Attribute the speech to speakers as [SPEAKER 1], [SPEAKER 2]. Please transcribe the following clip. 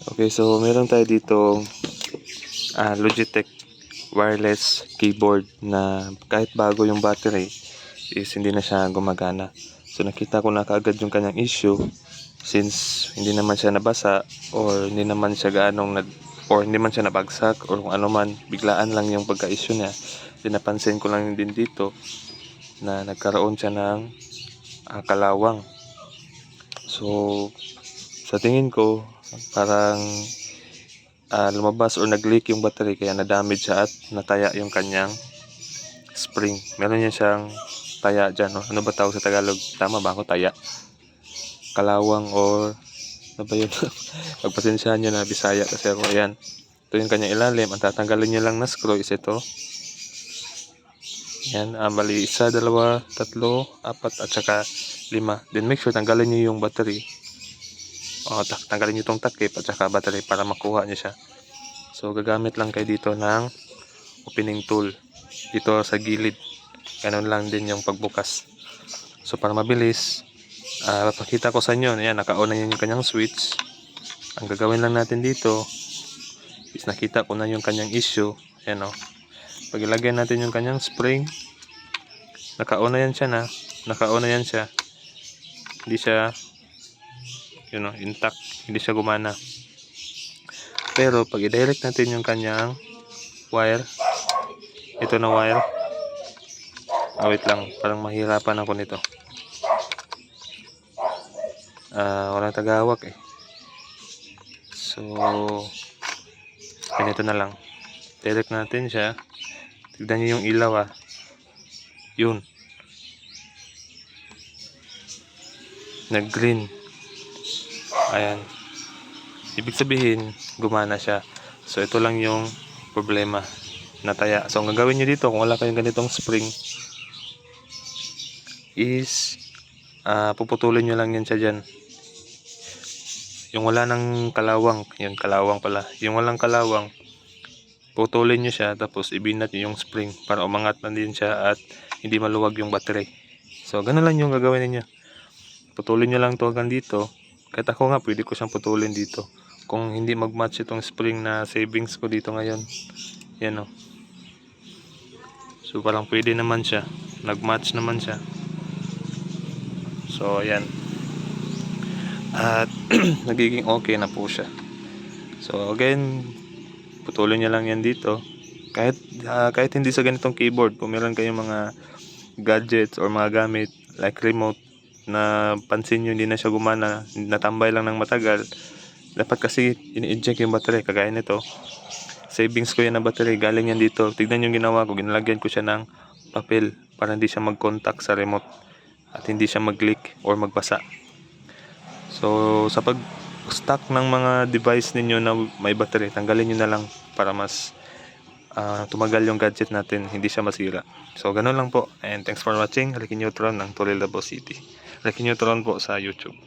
[SPEAKER 1] Okay, so meron tayo dito Logitech wireless keyboard na kahit bago yung battery is hindi na siya gumagana. So nakita ko na kaagad yung kanyang issue since hindi naman siya nabasa or hindi naman siya or hindi man siya nabagsak or kung ano man, biglaan lang yung pagka-issue niya. Napansin ko lang din dito na nagkaroon siya ng kalawang. So sa tingin ko parang lumabas or nag-leak yung battery kaya na-damage siya at nataya yung kanyang spring. Meron niya siyang taya dyan, no? Ano ba tawag sa Tagalog? Tama ba ako? Taya? Kalawang or ano ba yun? Pagpasensyahan nyo na Bisaya kasi ako. Ayan. Ito yung kanyang ilalim. Ang tatanggalin nyo lang na screw is ito. Ayan. Bali, 1, 2, 3, 4, at saka 5. Then make sure tanggalin nyo yung battery. Tanggalin nyo itong takip at saka battery para makuha nyo siya. So gagamit lang kayo dito ng opening tool dito sa gilid. Ganun lang din yung pagbukas. So para mabilis, papakita ko sa inyo. Ayan, naka-on na yung kanyang switch. Ang gagawin lang natin dito is nakita ko na yung kanyang issue. Ayan, pag ilagay natin yung kanyang spring, naka-on na yan siya naka-on na yan siya. Hindi siya intact, hindi siya gumana. Pero pag i-direct natin yung kanyang wire, ito na wire. Wait lang, parang mahirapan ako nito. Walang tagahawak eh. So ganito na lang. Direct natin siya. Tignan niyo yung ilaw Yun. Nag-green. Ayan. Ibig sabihin, gumana siya. So ito lang yung problema. Nataya. So ang gagawin nyo dito, kung wala kayong ganitong spring, is puputulin nyo lang yan siya dyan. Yung wala ng kalawang, yun kalawang pala. Yung walang kalawang, putulin nyo siya tapos ibinat nyo yung spring para umangat na din siya at hindi maluwag yung battery. So ganun lang yung gagawin niyo. Putulin nyo lang to hanggang dito. Kahit ako nga pwede ko siyang putulin dito kung hindi mag-match itong spring na savings ko dito ngayon. Yan So parang pwede naman siya. Nag-match naman siya. So ayan. At nagiging okay na po siya. So again, putulin niya lang yan dito. Kahit hindi sa ganitong keyboard, kung meron kayong mga gadgets or mga gamit like remote na pansin nyo hindi na siya gumana, natambay lang ng matagal, dapat kasi in-inject yung battery. Kagaya nito, savings ko yan na battery, galing yan dito. Tignan yung ginawa ko, ginalagyan ko siya ng papel para hindi siya mag-contact sa remote at hindi siya mag-leak or magbasa. So sa pag-stock ng mga device ninyo na may battery, tanggalin nyo na lang para mas tumagal yung gadget natin, hindi siya masira. So ganun lang po, and thanks for watching. Ricky Neutron ng Tulilabo City. Ricky Neutron po sa YouTube.